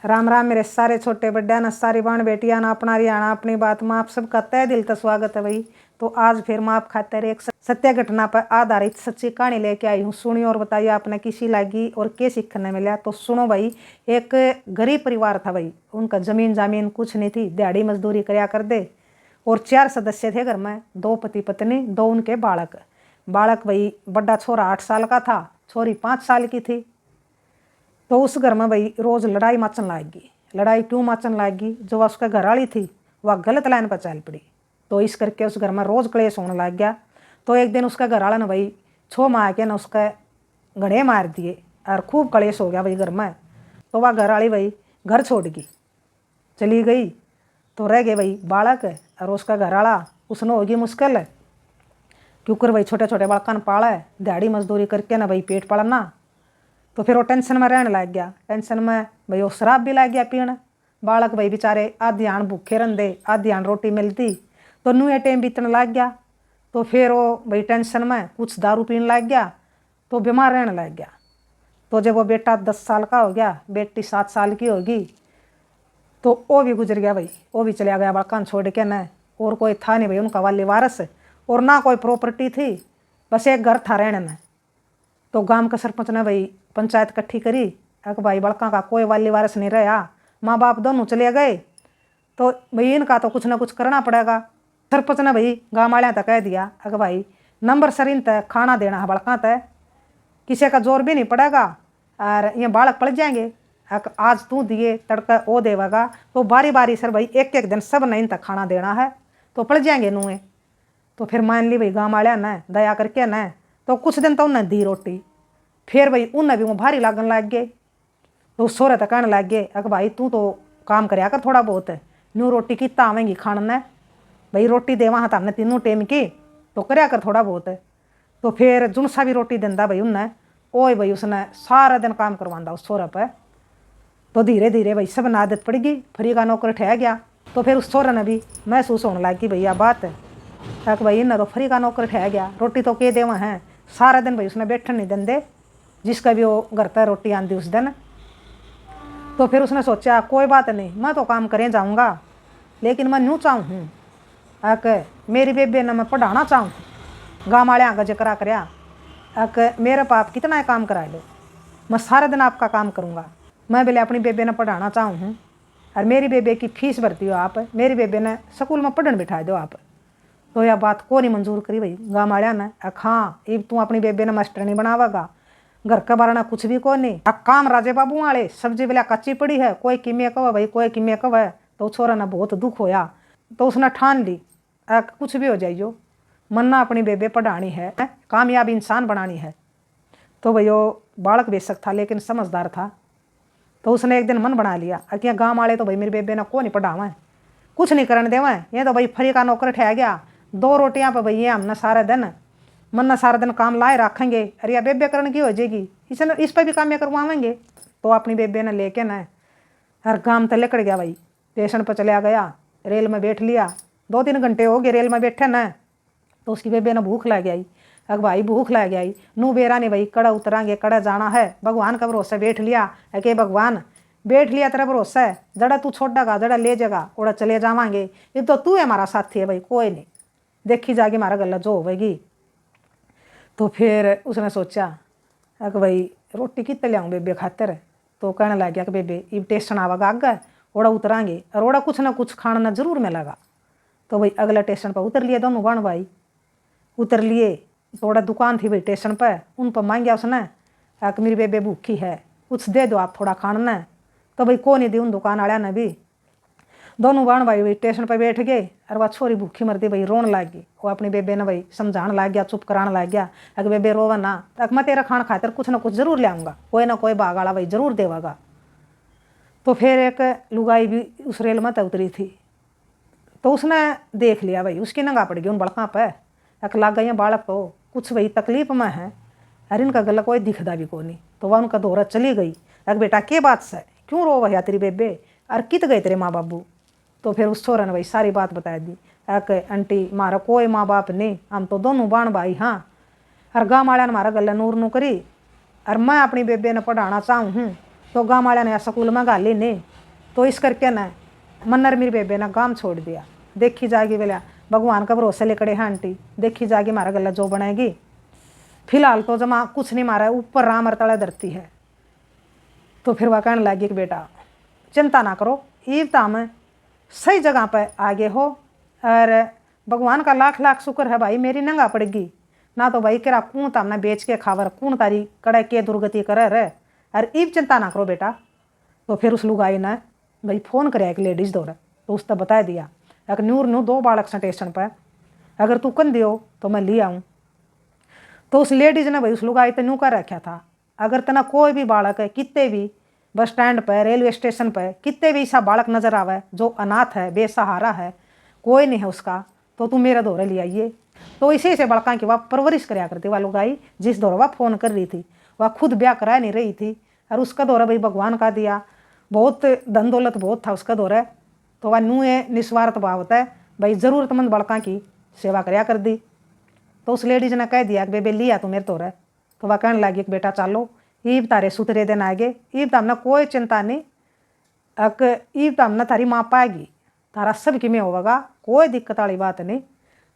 राम राम मेरे सारे छोटे बड्डा न सारी बाण बेटियां ना अपना रियाणा अपनी बात में आप सबका तय दिल का स्वागत है भाई। तो आज फिर मैं आप खातर एक सत्य घटना पर आधारित सच्ची कहानी लेके आई हूँ। सुनिए और बताइए आपने किसी लगी और क्या सीखने मिला। तो सुनो भाई, एक गरीब परिवार था भाई, उनका जमीन जामीन कुछ नहीं थी, दिहाड़ी मजदूरी करया कर दे और 4 सदस्य थे घर में, 2 पति पत्नी 2 उनके बालक। बालक भाई बड़ा छोरा 8 साल का था, छोरी 5 साल की थी। तो उस घर में भाई रोज लड़ाई मचन लागी। लड़ाई क्यों मचन लागी? जो उसका घर वाली थी वह गलत लाइन पर चल पड़ी, तो इस करके उस घर में रोज क्लेश होने लग गया। तो एक दिन उसका घर वाला ने भाई छो मार के ना उसका घड़े मार दिए और खूब क्लेश हो गया भाई घर में। तो वह घर वाली भाई घर छोड़ गई, चली गई। तो रह गए भाई बालक और उसका घर वाला। उसने होगी मुश्किल क्योंकि भाई छोटे छोटे बालका ने पाला है, दिहाड़ी मजदूरी करके ना भाई पेट पालना। तो फिर वो टेंशन में रहने लग गया। टेंशन में भाई वो शराब भी लग गया पीने। बालक भाई बेचारे आधी आन भूखे रहते, आधी आन रोटी मिलती। तो नू टाइम बीतने लग गया। तो फिर वो भाई टेंशन में कुछ दारू पीने लग गया, तो बीमार रहने लग गया। तो जब वो बेटा 10 साल का हो गया, बेटी 7 साल की होगी, तो वो भी गुजर गया भाई। वो भी चला गया बालकान छोड़ के न। और कोई था नहीं भाई उनका वाली वारस, और ना कोई प्रॉपर्टी थी, बस एक घर था रहने में। तो गांव के सरपंच ने भाई पंचायत इकट्ठी करी कि भाई बड़का का कोई वाली वारस नहीं रहा, माँ बाप दोनों चले गए, तो भाई इनका तो कुछ ना कुछ करना पड़ेगा। सरपंच ने भाई गाँव वाले तक कह दिया कि भाई नंबर सर इन तक खाना देना है बड़का तय, किसी का जोर भी नहीं पड़ेगा और ये बालक पड़ जाएंगे। आज तू दिए तड़का वो देवेगा, तो बारी बारी सर भाई एक एक दिन सब ने इन तक खाना देना है, तो पड़ जाएंगे नूए। तो फिर मान ली भाई गाँव वाले ने दया करके न, तो कुछ दिन तो उन्हें दी रोटी। फिर भाई उन्हें भी वो भारी लागन लग गए। तो सोरे तक कहने लग गए कि भाई तू तो काम करया कर थोड़ा बहुत, न्यू रोटी कितना आवेंगी खाने ने, भाई रोटी देवा हाँ हमने 3 टाइम की, तो करया कर थोड़ा बहुत। तो फिर जुन सा भी रोटी देंदा भाई उन्हें, ओए भाई उसने सारा दिन काम करवांदा उस छोरे पर। तो धीरे धीरे भाई सब आदत पड़ गई, फ्री का नौकर ठह गया। तो फिर उस छोरे ने भी महसूस होने लगी भैया बात है कि भाई इन्हें तो फ्री का नौकर ठह गया, रोटी तो के देवा हैं। सारा दिन भाई उसने बैठन नहीं देंदे, जिसका भी वो घर पर रोटी आंदी उस दिन। तो फिर उसने सोचा कोई बात नहीं, मैं तो काम करें जाऊंगा, लेकिन मैं यूँ चाहूँ हूँ कि मेरी बेबे ने मैं पढ़ाना चाहूँ। गाँव वाले आगे जकरा करया कि मेरे पाप कितना काम करा लो, मैं सारा दिन आपका काम करूँगा, मैं बोले अपनी बेबे ने पढ़ाना चाहूँ हूँ, और मेरी बेबे की फीस भरती हो आप, मेरी बेबे ने स्कूल में पढ़ने बिठा दो आप। तो यह बात को नहीं मंजूर करी भाई गाँव वाले ने। हाँ अब तू अपनी बेबे ने मास्टर नहीं बनावेगा, घर का बारना कुछ भी को नहीं, अब काम राजे बाबू वाले, सब्जी बेला कच्ची पड़ी है, कोई किमे कव भाई कोई किमे कव है। तो छोरा ने बहुत दुख होया। तो उसने ठान ली कुछ भी हो जाइयो, मन्ना अपनी बेबे पढ़ानी है, कामयाब इंसान बनानी है। तो भाई वो बालक बेशक था लेकिन समझदार था। तो उसने एक दिन मन बना लिया कि गाँव वाले तो भाई मेरी बेबे ने को नहीं पढ़ावें, कुछ नहीं करने देवें, ये तो भाई फ्री का नौकर ठह गया, 2 रोटियां पर भैया हमने सारा दिन मन्ना सारा दिन काम लाए रखेंगे, अरे या बेबे करण की हो जाएगी, इस पर भी काम करवाएंगे। तो अपनी बेबे ने लेके न हर गांव तक लेकर गया भाई, स्टेशन पर चला गया, रेल में बैठ लिया। 2-3 घंटे हो गए रेल में बैठे न। तो उसकी बेबे ने भूख लग गई, अग भाई भूख लग गई, नू बेरा नहीं भाई कड़ा उतरांगे, कड़ा जाना है, भगवान का भरोसा बैठ लिया कि भगवान बैठ लिया तेरा भरोसा है, जड़ा तू छोड़ेगा जड़ा ले जाएगा ओड़ा चले जावांगे, ये तो तू है हमारा साथी है भाई, कोई नहीं देखी जाएगी हमारा गला जो होगी। तो फिर उसने सोचा कि भाई रोटी कितने लियाऊँ बेबे खातर। तो कहने लग गया कि बेबे अब टेंशन आवेगा आगे, ओड़ा उतरांगे और ओड़ा कुछ ना कुछ खाना जरूर मिलेगा। तो भाई अगला स्टेशन पर उतर लिए दोनों बहन भाई, उतर लिए। तो ओड़ा दुकान थी भाई स्टेशन पर, उन पर मांग गया उसने कि मेरी बेबे भूखी है, कुछ दे दो आप थोड़ा खाना। तो भाई को नहीं दी उन दुकान वाले ने भी। दोनों बहन भाई भाई स्टेशन पर बैठ गए और वह छोरी भूखी मरती भाई रोन लग गई। वो अपनी बेबे ने भाई समझाने लग गया, चुप कराने लग गया कि बेबे रोवा ना, तक मैं तेरा खाना खातर कुछ ना कुछ जरूर ले आऊँगा, कोई ना कोई बाग वाला भाई जरूर देवागा। तो फिर एक लुगाई भी उस रेल में उतरी थी। तो उसने देख लिया भाई, उसकी नंगा पड़ गई उन बड़का पर, एक लग गई बालक तो कुछ भाई तकलीफ में है, अरे इनका गला कोई दिखता भी को नहीं। तो वह उनका दौरा चली गई, अग बेटा के बात से क्यों रो भैया तेरी बेबे, अरे कित गए तेरे माँ बाबू। तो फिर उस छोरा ने भाई सारी बात बता दी कि आंटी मारा कोई माँ बाप नहीं, हम तो दोनों बाण भाई, हाँ और गाँव वाले ने मारा गला नूर करी, और मैं अपनी बेबे ने पढ़ाना चाहूँ हूँ। तो गाँव वाले ने स्कूल में गाली नहीं, तो इस करके ना मन्नर मेरी बेबे ने काम छोड़ दिया। देखी जाएगी बोला भगवान का भरोसा लेकर है आंटी, देखी जाएगी मारा गला जो बनाएगी। फिलहाल तो जमा कुछ नहीं मारा है, ऊपर राम और तले धरती है। तो फिर वह कहने लगी कि बेटा चिंता ना करो, ईव ताम सही जगह पर आगे हो, और भगवान का लाख लाख शुक्र है भाई मेरी नंगा पड़ेगी ना। तो भाई केरा कौन तामने बेच के खावर, कौन तारी कड़े के दुर्गति करे रे, अरे ईव चिंता ना करो बेटा। तो फिर उस लुगाई ने भाई फ़ोन करे एक लेडीज़ दौरे, तो उसने बता दिया एक नूर नू 2 बालक स्टेशन पर, अगर तू कन दियो तो मैं ले आऊँ। तो उस लेडीज़ ने भाई उस लुगाई तो न्यू कर रखा था, अगर तना कोई भी बालक है कितने भी बस स्टैंड पर, रेलवे स्टेशन पर कितने भी ऐसा बालक नजर आवे जो अनाथ है, बेसहारा है, कोई नहीं है उसका, तो तू मेरे दौरे ले आइए। तो इसी से बड़का की वह परवरिश कराया करती वह लुगाई, जिस दौरे वह फ़ोन कर रही थी। वह खुद ब्याह करा नहीं रही थी, और उसका दौरा भाई भगवान का दिया, बहुत धन दौलत बहुत था उसका दौरा। तो वह नू ये निस्वार्थ भाव होता है भाई, ज़रूरतमंद बड़का की सेवा कराया कर दी। तो उस लेडीज ने कह दिया कि बेबे लिया तू मेरे दौरे। तो वह कहने लगी कि बेटा चलो ईब तारे सुतरे दिन आगे, ईब तामने कोई चिंता नहीं, अक ईब तामने थारी माँ पाएगी, तारा सब कि में होगा, कोई दिक्कत वाली बात नहीं।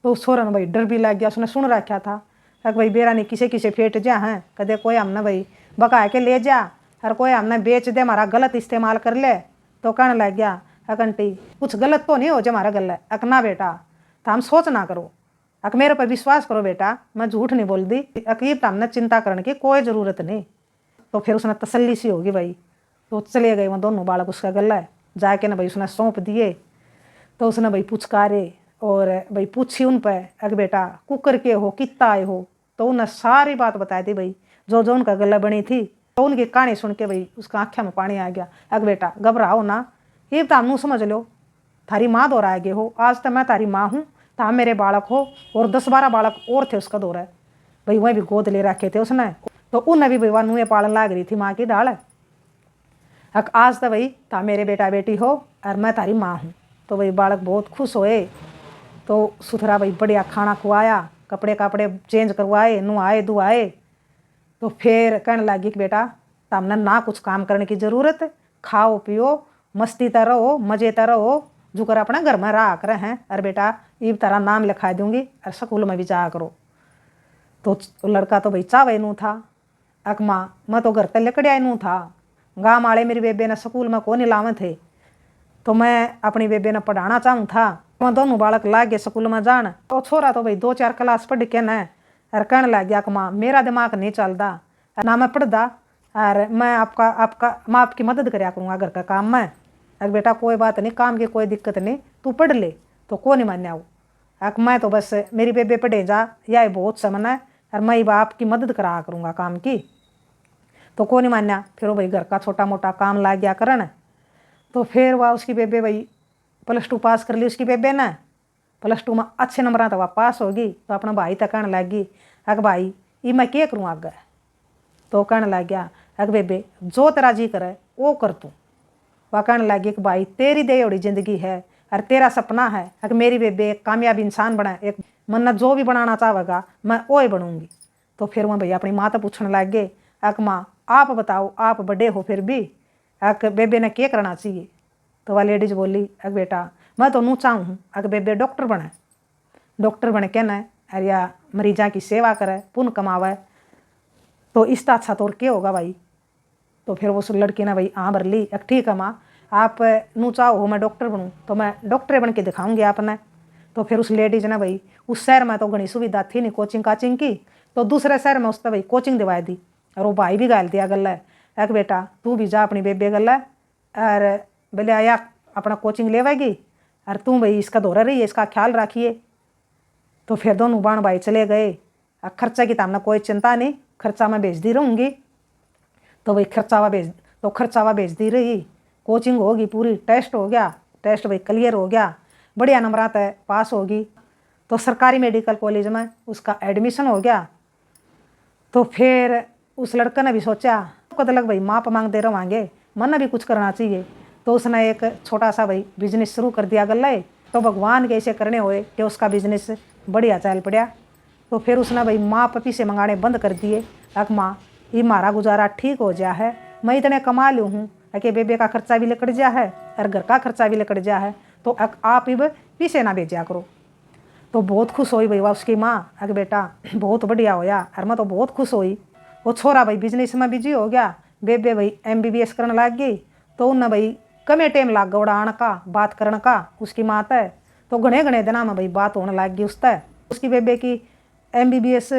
तो उस छोरा ने भाई डर भी लग गया, उसने सुन रखा था कि भाई बेरा नहीं किसे किसे फेट जा हैं, कदे कोई हमने भाई बका के ले जा, और कोई हमने बेच दे, हमारा गलत इस्तेमाल कर ले। तो कहने लग गया आंटी कुछ गलत तो नहीं हो जो हमारा गलत, अक ना बेटा तो हम सोच ना करो, अक मेरे पर विश्वास करो बेटा, मैं झूठ नहीं बोल दी, अकीब तो हमने चिंता करने की कोई ज़रूरत नहीं। तो फिर उसने तसल्ली सी होगी भाई, तो चले गए वो दोनों बालक उसका गला है, जाके ना भाई उसने सौंप दिए। तो उसने भाई पुचकारे और भाई पूछी उन पर अग बेटा कुकर के हो कितना आए हो। तो उन्हें सारी बात बता दी भाई, जो जो उनका गला बनी थी। तो उनकी कहानी सुन के भाई उसका आँखों में पानी आ गया। अग बेटा घबराओ ना, ये तो हम समझ लो थारी माँ दौरा आगे हो, आज तो मैं तारी माँ हूँ, तो हम मेरे बालक हो, और 10-12 बालक और थे उसका दौरा भाई, वह भी गोद ले रखे थे उसने। तो उन्हें भी भाई वह नुए पालन लाग रही थी माँ की डाल। अक आज तो भाई ता मेरे बेटा बेटी हो और मैं तारी माँ हूँ। तो भाई बालक बहुत खुश होए। तो सुथरा भाई बढ़िया खाना खुआया, कपड़े कपड़े चेंज करवाए, नुआए धुआए। तो फिर कहने लगी कि बेटा तमने ना कुछ काम करने की ज़रूरत, खाओ पियो मस्ती तर रहो, मजे तर रहो, जो कर अपना घर में रहा कर हैं, अरे बेटा ईब तारा नाम लिखा दूंगी और स्कूल में भी जा करो। तो लड़का तो भाई चावे नू था, अक माँ मैं तो घर पर लकड़िया नू था, गाँव वाले मेरी बेबे ने स्कूल में कौन लावे थे, तो मैं अपनी बेबे ने पढ़ाना चाहूँ था। वहाँ दोनों बालक लाग गए स्कूल में जान। तो छोरा तो भाई 2-4 क्लास पढ़ के न और कहने लग गया कि माँ मेरा दिमाग नहीं चलता ना, मैं पढ़दा, और मैं आपका मैं आपकी मदद कराया करूँगा घर का काम में। अरे बेटा कोई बात नहीं, काम की कोई दिक्कत नहीं, तू पढ़ ले। तो कौन नहीं मान्या वो, अक मैं तो बस मेरी बेबे पढ़े जा, यह बहुत समन है, और मैं ही बाप की मदद करा करूँगा काम की। तो कौन नहीं मान्या, फिर वो भाई घर का छोटा मोटा काम ला गया करन। तो फिर वह उसकी बेबे भाई +2 पास कर ली उसकी बेबे ने, +2 में अच्छे नंबर तो वह पास होगी। तो अपना भाई तक कहने लगी अग भाई ये मैं क्या करूँ आगे। तो कहने लग गया अग बेबे जो तेरा जी करे वो कर तू। वह कहने लगी कि भाई तेरी दे उड़ी जिंदगी है और तेरा सपना है अगर मेरी बेबे एक कामयाब इंसान बने, एक मन्नत जो भी बनाना चाहेगा मैं वो ही बनूंगी। तो फिर वह भैया अपनी माँ तो पूछने लग गए अक माँ आप बताओ, आप बड़े हो फिर भी अक बेबे ने क्या करना चाहिए। तो वह लेडीज बोली अक बेटा मैं तो नू चाहूँ अक बेबे डॉक्टर बने, डॉक्टर बने के न और या मरीजा की सेवा करे, पुण्य कमावे, तो इसका अच्छा तो और क्या होगा भाई। तो फिर वो लड़की ने भाई हाँ भर ली, ठीक है माँ आप नू चाहो मैं डॉक्टर बनूँ तो मैं डॉक्टर बन के दिखाऊंगी आपने। तो फिर उस लेडीज ने भाई उस शहर में तो घनी सुविधा थी नहीं कोचिंग काचिंग की, तो दूसरे शहर में उसने भाई कोचिंग दिवा दी। और वो भाई भी गाल दिया गल है एक बेटा तू भी जा अपनी बेबे गल है और बोले आया अपना कोचिंग लेवेगी और तू भाई इसका दौरा रही है, इसका ख्याल रखिए। तो फिर दोनों बाण भाई चले गए। खर्चा की तो हमने कोई चिंता नहीं, खर्चा मैं भेज दी रहूँगी। तो भाई खर्चावा भेज दी रही, कोचिंग होगी पूरी, टेस्ट हो गया, टेस्ट भाई क्लियर हो गया, बढ़िया नंबर है पास होगी। तो सरकारी मेडिकल कॉलेज में उसका एडमिशन हो गया। तो फिर उस लड़के ने भी सोचा कद लग भाई माप मांगते रहेंगे, मन भी कुछ करना चाहिए। तो उसने एक छोटा सा भाई बिजनेस शुरू कर दिया गल है। तो भगवान के ऐसे करने हुए कि उसका बिजनेस बढ़िया चल पड़ा। तो फिर उसने भाई माँ पपी से मंगाने बंद कर दिए। अक माँ ये मारा गुजारा ठीक हो जा है, मैं इतने कमा लूँ हूँ कि बेबे का खर्चा भी लकड़ जा है और घर का खर्चा भी लकड़ जा है, तो आप ही पीछे ना भेजा करो। तो बहुत खुश हुई भाई उसकी माँ, अरे बेटा बहुत बढ़िया होया। और मैं तो बहुत खुश हुई। वो छोरा भाई बिजनेस में बिजी हो गया, बेबे भाई MBBS करने लग गई। तो उन्हें भाई कमे टाइम लग गया उड़ा आने का, बात करने का उसकी माँ तय। तो घने घने दिनों में भाई बात होने लग गई उससे। उसकी बेबे की MBBS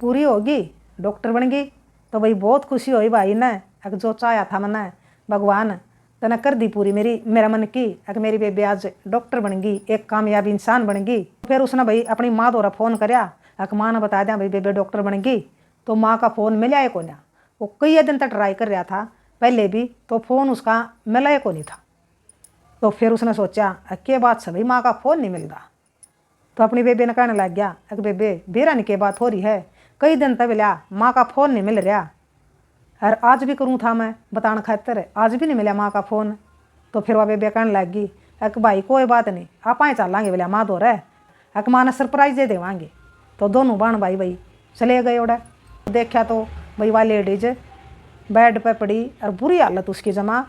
पूरी होगी, डॉक्टर बन गई। तो भाई बहुत खुशी हुई भाई ने, अगर जो चाहा था मैंने भगवान तने कर दी पूरी मेरा मन की। अगर मेरी बेबे आज डॉक्टर बन गई, एक कामयाब इंसान बन गई। फिर उसने भाई अपनी माँ द्वारा फ़ोन कराया, अगर माँ ने बता दिया भाई बेबे डॉक्टर बन गई। तो माँ का फ़ोन मिला को ना, वो कई दिन तक ट्राई कर रहा था पहले भी, तो फ़ोन उसका मिला को नहीं था। तो फिर उसने सोचा के बात से भाई माँ का फ़ोन नहीं मिलता। तो अपनी बेबे ने कहने लग गया, अगर बेबे बेरानी के बात हो रही है, कई दिन तक मिला माँ का फ़ोन नहीं मिल रहा। और आज भी करूँ था मैं बताने खातर, आज भी नहीं मिला माँ का फ़ोन। तो फिर वह बेबे कहने लग गई, अक भाई कोई बात नहीं, आप आए चलेंगे बोले माँ दो रहे, अक माँ ने सरप्राइज दे देवांगे। तो दोनों बहन भाई चले गए उड़े। देखा तो भाई वह लेडीज बेड पे पड़ी और बुरी हालत उसकी जमा।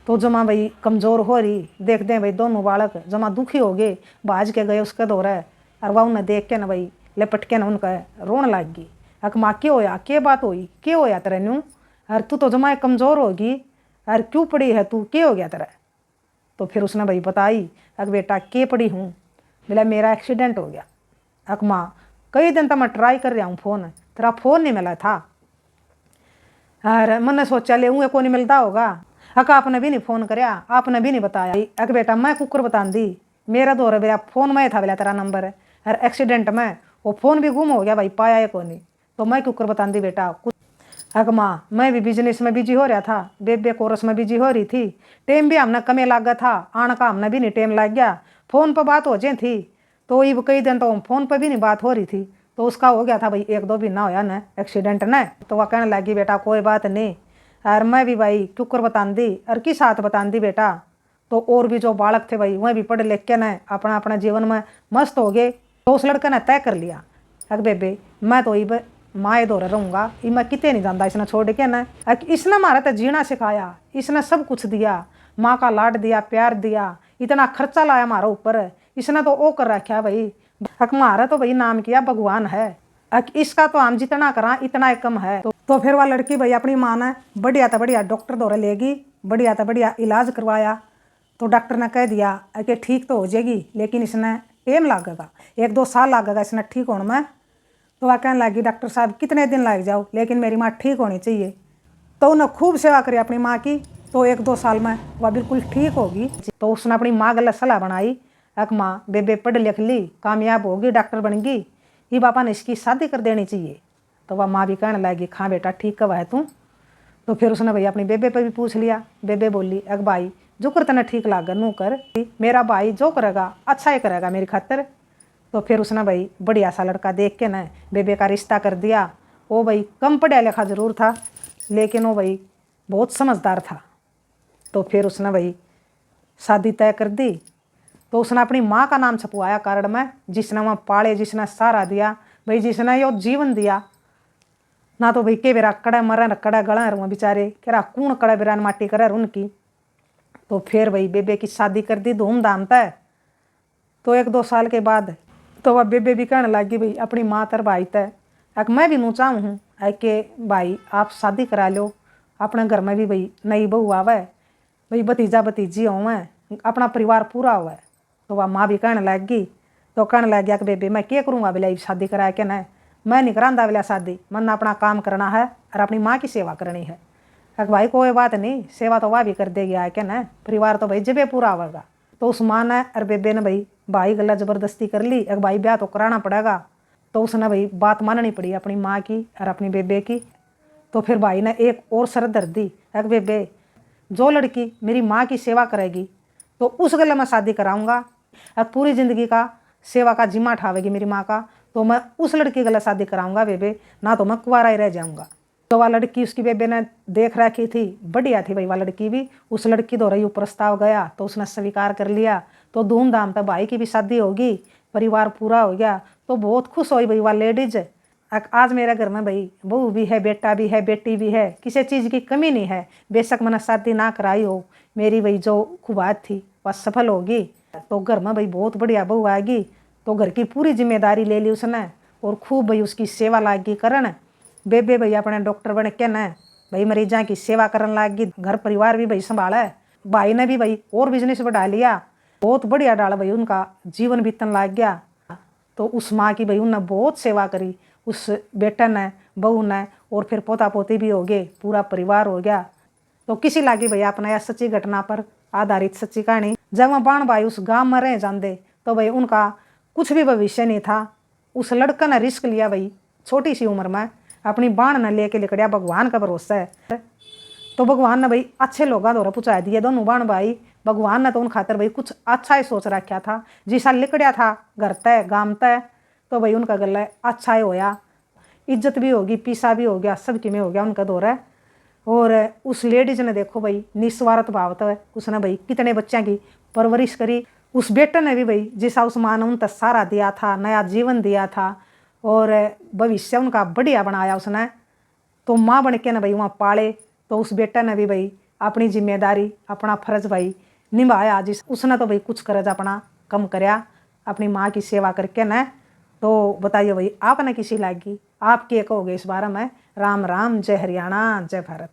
तो जमा भाई कमज़ोर हो रही, देखते हैं भाई दोनों बालक जमा दुखी हो गए, भाज के गए उसके दौरे। और वह उन्हें देख के ना भाई लिपट के ना उनका रोन लग गई। अक माँ क्या होया, क्या बात हुई, क्या होया तेरे नू, अरे तू तो जमा कमज़ोर होगी, अरे क्यों पड़ी है तू, क्या हो गया तेरा। तो फिर उसने भाई बताई, अक बेटा के पड़ी हूँ, बोला मेरा एक्सीडेंट हो गया। अक माँ कई दिन तक मैं ट्राई कर रहा हूँ फ़ोन, तेरा फ़ोन नहीं मिला था। अरे मैंने सोचा ले को नहीं मिलता होगा। अक आपने भी नहीं फ़ोन कराया, आपने भी नहीं बताया। अक बेटा मैं कुकर बता दी, मेरा दौर मेरा फ़ोन में था बोला तेरा नंबर है, और एक्सीडेंट में वो फ़ोन भी गुम हो गया भाई, पाया है को नहीं। तो मैं कुकर बता दी बेटा। अग माँ मैं भी बिजनेस में बिजी हो रहा था, बेबे कोरस में बिजी हो रही थी, टाइम भी हमने कमे लग गया था, आने का हमने भी नहीं टाइम लग गया, फ़ोन पर बात हो जाए थी। तो ये कई दिन तो फ़ोन पर भी नहीं बात हो रही थी। तो उसका हो गया था भाई 1-2 महीना होया न एक्सीडेंट न। तो वह कहने लगी बेटा कोई बात नहीं। और मैं भी भाई कुकर बता दी और किस हाथ बता दी बेटा। तो और भी जो बालक थे भाई वह भी पढ़ लिख के न अपना अपना जीवन में मस्त हो गए। तो उस लड़के ने तय कर लिया, अग बेबे मैं तो ये माए दौरे रहूँगा, ये मैं कितने नहीं जानता इसने छोड़ के ना। इसने हमारा तो जीना सिखाया, इसने सब कुछ दिया, माँ का लाड दिया, प्यार दिया, इतना खर्चा लाया हमारे ऊपर, इसने तो ओ कर रखा भाई। हमारा तो भाई नाम किया भगवान है, इसका तो हम जितना करा इतना ही कम है। तो फिर वह लड़की भाई अपनी माँ ने बढ़िया था बढ़िया डॉक्टर दौरे लेगी, बढ़िया था बढ़िया इलाज करवाया। तो डॉक्टर ने कह दिया कि ठीक तो हो जाएगी, लेकिन इसने टाइम लगेगा, 1-2 साल लगेगा इसने ठीक होने में। तो वह कहने लगी डॉक्टर साहब कितने दिन लग जाओ, लेकिन मेरी माँ ठीक होनी चाहिए। तो उन्हें खूब सेवा करी अपनी माँ की, तो 1-2 साल में वह बिल्कुल ठीक होगी। तो उसने अपनी माँ गलत सलाह बनाई, अक माँ बेबे पढ़ लिख ली, कामयाब होगी, डॉक्टर बन गई, ये पापा ने इसकी शादी कर देनी चाहिए। तो वह माँ भी कहने लगी हाँ बेटा ठीक कब है तू। तो फिर उसने भाई अपनी बेबे पर भी पूछ लिया। बेबे बोली अग भाई जो कर तने ठीक लाग नू कर, मेरा भाई जो करेगा अच्छा ही करेगा मेरी खातर। तो फिर उसने भाई बढ़िया सा लड़का देख के न बेबे का रिश्ता कर दिया। वो भाई कम पढ़ा लिखा ज़रूर था, लेकिन वो भाई बहुत समझदार था। तो फिर उसने भाई शादी तय कर दी। तो उसने अपनी माँ का नाम छपवाया कार्ड में, जिसने वहाँ पाले, जिसने सहारा दिया भाई, जिसने यो जीवन दिया ना। तो भाई के बेरा कड़ा मर कड़ा गला रुआ बेचारे केरा कूण कड़ा बेरा माटी करे उनकी। तो फिर भाई बेबे की शादी कर दी धूमधाम तय। तो 1-2 साल के बाद तो वह बेबे भी कहने लगी भाई अपनी माँ तर भाई तय, अक मैं भी नू चाहूँ हूँ कि भाई आप शादी करा लो, अपने घर में भी भाई नई बहू आवे, भाई भतीजा भतीजी होवे, अपना परिवार पूरा होवे। तो वह माँ भी कहने लगी। तो कहने लग गया कि बेबे मैं क्या करूँगा बोले शादी करा के न, मैं नहीं करांदा बोला शादी, मन अपना काम करना है और अपनी माँ की सेवा करनी है। अक भाई कोई बात नहीं, सेवा तो वह भी कर देगी आके न, परिवार तो भाई जबे पूरा होगा। तो उस माँ ने और बेबे ने भाई गला ज़बरदस्ती कर ली, अग भाई ब्याह तो कराना पड़ेगा। तो उसने भाई बात माननी पड़ी अपनी माँ की और अपनी बेबे की। तो फिर भाई ने एक और शर्त धर दी, अग बेबे जो लड़की मेरी माँ की सेवा करेगी तो उस गले मैं शादी कराऊंगा, अब पूरी ज़िंदगी का सेवा का जिम्मा उठावेगी मेरी माँ का, तो मैं उस लड़की गले शादी कराऊंगा बेबे, ना तो मैं कुंवारा ही रह जाऊँगा। तो वह लड़की उसकी बेबे ने देख रखी थी, बढ़िया थी भाई वह लड़की भी। उस लड़की द्वारा यूँ प्रस्ताव गया तो उसने स्वीकार कर लिया। तो धूमधाम तक भाई की भी शादी होगी, परिवार पूरा हो गया। तो बहुत खुश हुई भाई वह लेडीज। आज मेरे घर में भाई बहू भी है, बेटा भी है, बेटी भी है, किसी चीज़ की कमी नहीं है। बेशक मैंने शादी ना कराई हो, मेरी भाई जो ख्वाहिश थी वह सफल होगी। तो घर में भाई बहुत बढ़िया बहू आएगी, तो घर की पूरी जिम्मेदारी ले ली उसने और खूब भाई उसकी सेवा लागी करन। बेबे भाई अपने डॉक्टर बन के न भाई मरीजा की सेवा करन लागी, घर परिवार भी भाई संभाले। भाई ने भी भाई और बिजनेस बढ़ा लिया, बहुत बढ़िया डाल भाई उनका जीवन बीतन लग गया। तो उस माँ की भाई उन्होंने बहुत सेवा करी, उस बेटे ने, बहू ने, और फिर पोता पोती भी हो गए, पूरा परिवार हो गया। तो किसी लागी भैया अपना यह सच्ची घटना पर आधारित सच्ची कहानी। जब वह बाण भाई उस गांव में रह जाते तो भाई उनका कुछ भी भविष्य नहीं था। उस लड़का ने रिस्क लिया भाई, छोटी सी उम्र में अपनी बाण न लेके लिकड़िया, भगवान का भरोसा है। तो भगवान ने भाई अच्छे लोगों द्वारा पहुँचा दिए दोनों बाण भाई। भगवान ने तो उन खातर भाई कुछ अच्छा ही सोच रखा था। जिसा लिकड़िया था घर तय गांव तय, तो भाई उनका गला अच्छा ही होया, इज्जत भी होगी, पीसा भी हो गया, सबकी में हो गया उनका दौरा। और उस लेडीज ने देखो भाई निस्वार्थ भाव तो उसने भाई कितने बच्चों की परवरिश करी। उस बेटे ने भी भाई जैसा उस माँ ने उन तक सहारा दिया था, नया जीवन दिया था और भविष्य उनका बढ़िया बनाया उसने। तो माँ बन के ना भाई वहाँ पाले। तो उस बेटे ने भी भाई अपनी जिम्मेदारी, अपना फर्ज भाई निभाया। जिस उसने तो भाई कुछ करज अपना कम करया अपनी माँ की सेवा करके न। तो बताइए भाई आपने किसी लागी, आप क्या कहोगे इस बारे में। राम राम, जय हरियाणा, जय भारत।